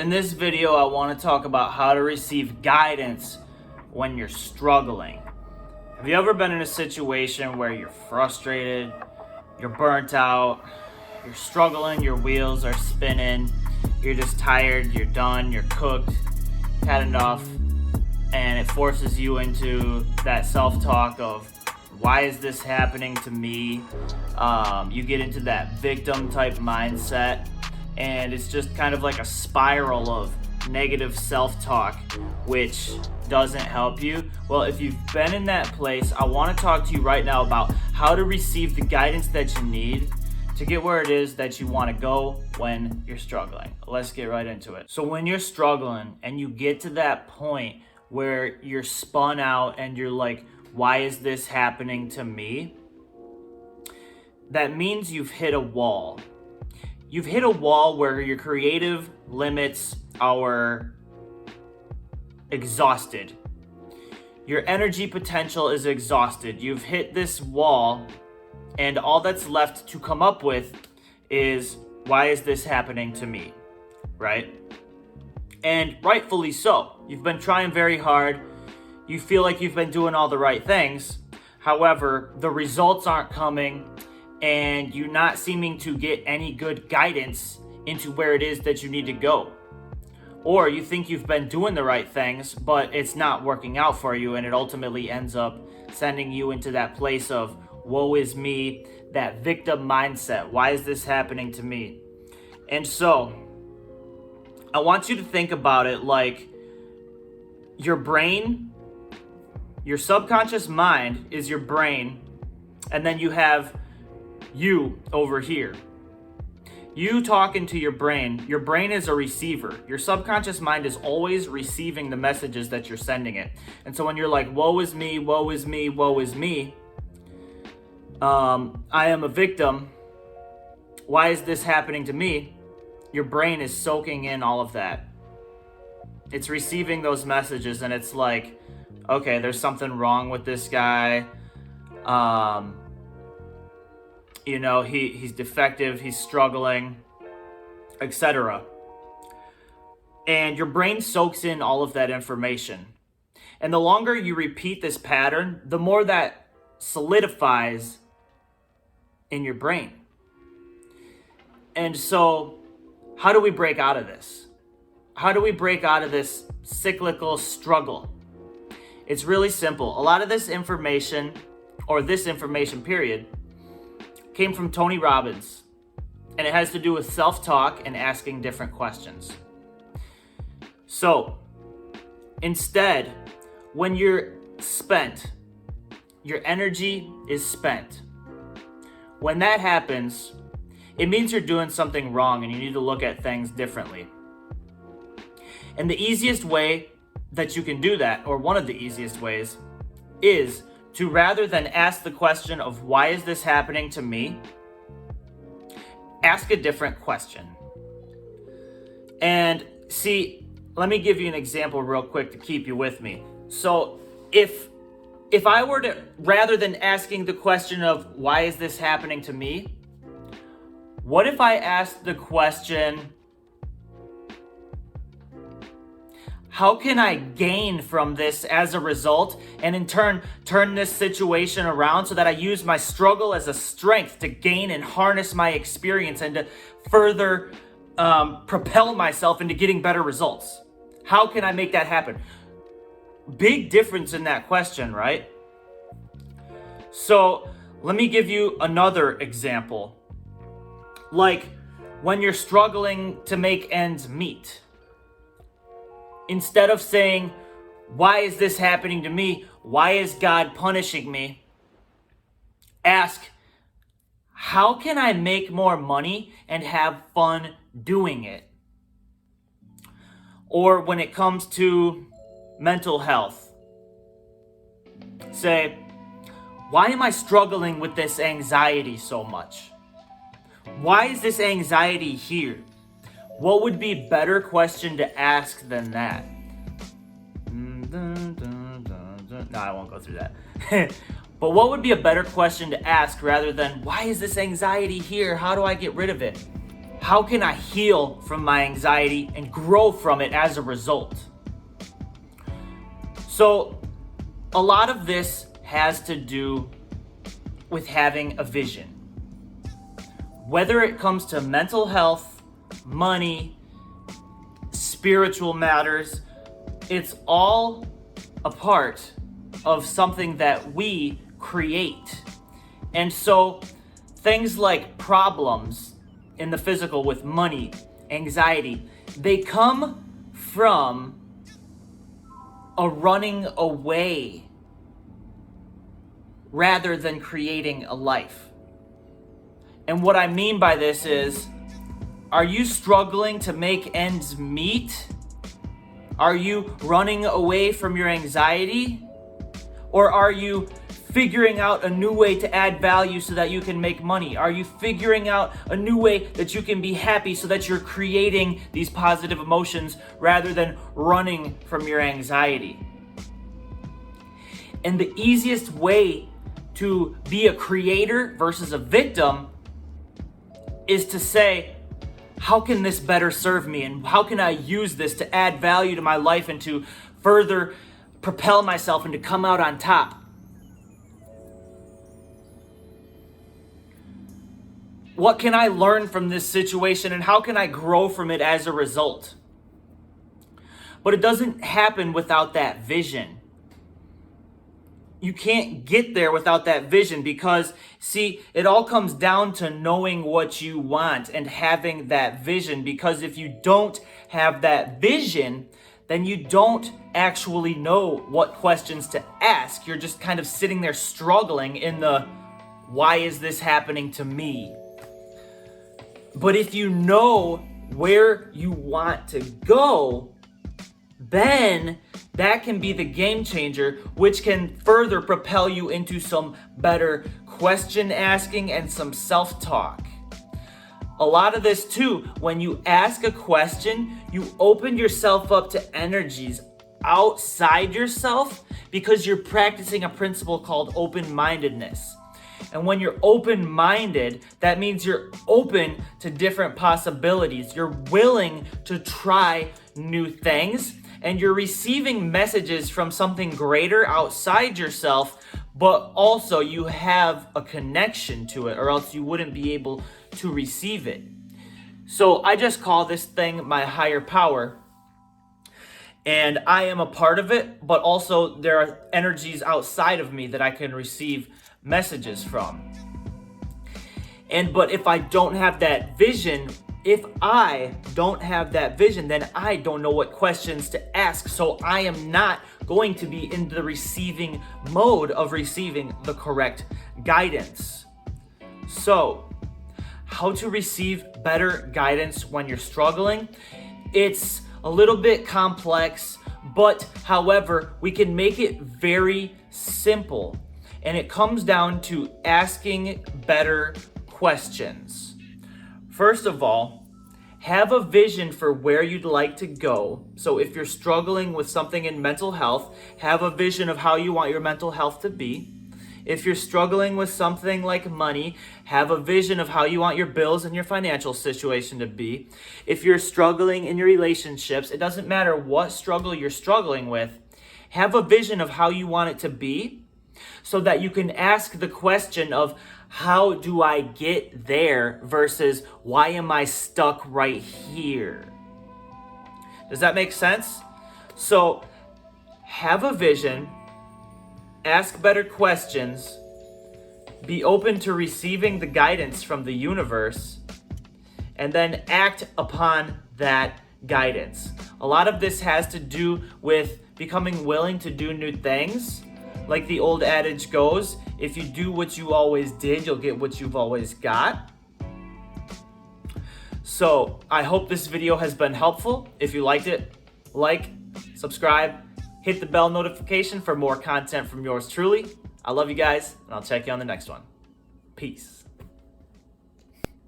In this video, I want to talk about how to receive guidance when you're struggling. Have you ever been in a situation where you're frustrated, you're burnt out, you're struggling, your wheels are spinning, you're just tired, you're done, you're cooked, had enough, and it forces you into that self-talk of, why is this happening to me? You get into that victim type mindset, and it's just kind of like a spiral of negative self-talk, which doesn't help you. Well, if you've been in that place, I want to talk to you right now about how to receive the guidance that you need to get where it is that you want to go when you're struggling. Let's get right into it. So when you're struggling and you get to that point where you're spun out and you're like, why is this happening to me? That means you've hit a wall. You've hit a wall where your creative limits are exhausted. Your energy potential is exhausted. You've hit this wall, and all that's left to come up with is, why is this happening to me? Right? And rightfully so. You've been trying very hard. You feel like you've been doing all the right things. However, the results aren't coming, and you're not seeming to get any good guidance into where it is that you need to go. Or you think you've been doing the right things, but it's not working out for you, and it ultimately ends up sending you into that place of, woe is me, that victim mindset. Why is this happening to me? And so, I want you to think about it like your brain, your subconscious mind is your brain, and then you have you over here. You talking to your brain is a receiver. Your subconscious mind is always receiving the messages that you're sending it. And so when you're like, woe is me, woe is me, woe is me, I am a victim, why is this happening to me? Your brain is soaking in all of that. It's receiving those messages, and it's like, okay, there's something wrong with this guy. He's defective, he's struggling, etc. And your brain soaks in all of that information. And the longer you repeat this pattern, the more that solidifies in your brain. And so, how do we break out of this? How do we break out of this cyclical struggle? It's really simple. A lot of this information, or this information period, came from Tony Robbins, and it has to do with self-talk and asking different questions. So, instead, when you're spent, your energy is spent. When that happens, it means you're doing something wrong and you need to look at things differently. And the easiest way that you can do that, or one of the easiest ways, is to, rather than ask the question of, why is this happening to me, ask a different question. And see, let me give you an example real quick to keep you with me. So if I were to, rather than asking the question of, why is this happening to me, what if I asked the question, how can I gain from this as a result, and in turn turn this situation around so that I use my struggle as a strength to gain and harness my experience and to further propel myself into getting better results? How can I make that happen? Big difference in that question, right? So let me give you another example. Like when you're struggling to make ends meet. Instead of saying, why is this happening to me? Why is God punishing me? Ask, how can I make more money and have fun doing it? Or when it comes to mental health, say, why am I struggling with this anxiety so much? Why is this anxiety here? What would be a better question to ask than that? No, I won't go through that. But what would be a better question to ask rather than, why is this anxiety here? How do I get rid of it? how can I heal from my anxiety and grow from it as a result? So a lot of this has to do with having a vision. Whether it comes to mental health, money, spiritual matters, it's all a part of something that we create. And so things like problems in the physical with money, anxiety, they come from a running away rather than creating a life. And what I mean by this is, are you struggling to make ends meet? Are you running away from your anxiety? Or are you figuring out a new way to add value so that you can make money? Are you figuring out a new way that you can be happy so that you're creating these positive emotions rather than running from your anxiety? And the easiest way to be a creator versus a victim is to say, how can this better serve me? And how can I use this to add value to my life and to further propel myself and to come out on top? What can I learn from this situation and how can I grow from it as a result? But it doesn't happen without that vision. You can't get there without that vision because, see, it all comes down to knowing what you want and having that vision. Because if you don't have that vision, then you don't actually know what questions to ask. You're just kind of sitting there struggling in the, why is this happening to me? But if you know where you want to go, then that can be the game changer, which can further propel you into some better question asking and some self-talk. A lot of this too, when you ask a question, you open yourself up to energies outside yourself because you're practicing a principle called open-mindedness. And when you're open-minded, that means you're open to different possibilities. You're willing to try new things, and you're receiving messages from something greater outside yourself, but also you have a connection to it, or else you wouldn't be able to receive it. So I just call this thing my higher power. And I am a part of it, but also there are energies outside of me that I can receive messages from. But if I don't have that vision, then I don't know what questions to ask. So I am not going to be in the receiving mode of receiving the correct guidance. So, how to receive better guidance when you're struggling? It's a little bit complex, but however, we can make it very simple. And it comes down to asking better questions. First of all, have a vision for where you'd like to go. So if you're struggling with something in mental health, have a vision of how you want your mental health to be. If you're struggling with something like money, have a vision of how you want your bills and your financial situation to be. If you're struggling in your relationships, it doesn't matter what struggle you're struggling with, have a vision of how you want it to be so that you can ask the question of, how do I get there versus why am I stuck right here? Does that make sense? So have a vision, ask better questions, be open to receiving the guidance from the universe, and then act upon that guidance. A lot of this has to do with becoming willing to do new things. Like the old adage goes, if you do what you always did, you'll get what you've always got. So I hope this video has been helpful. If you liked it, like, subscribe, hit the bell notification for more content from yours truly. I love you guys, and I'll check you on the next one. Peace.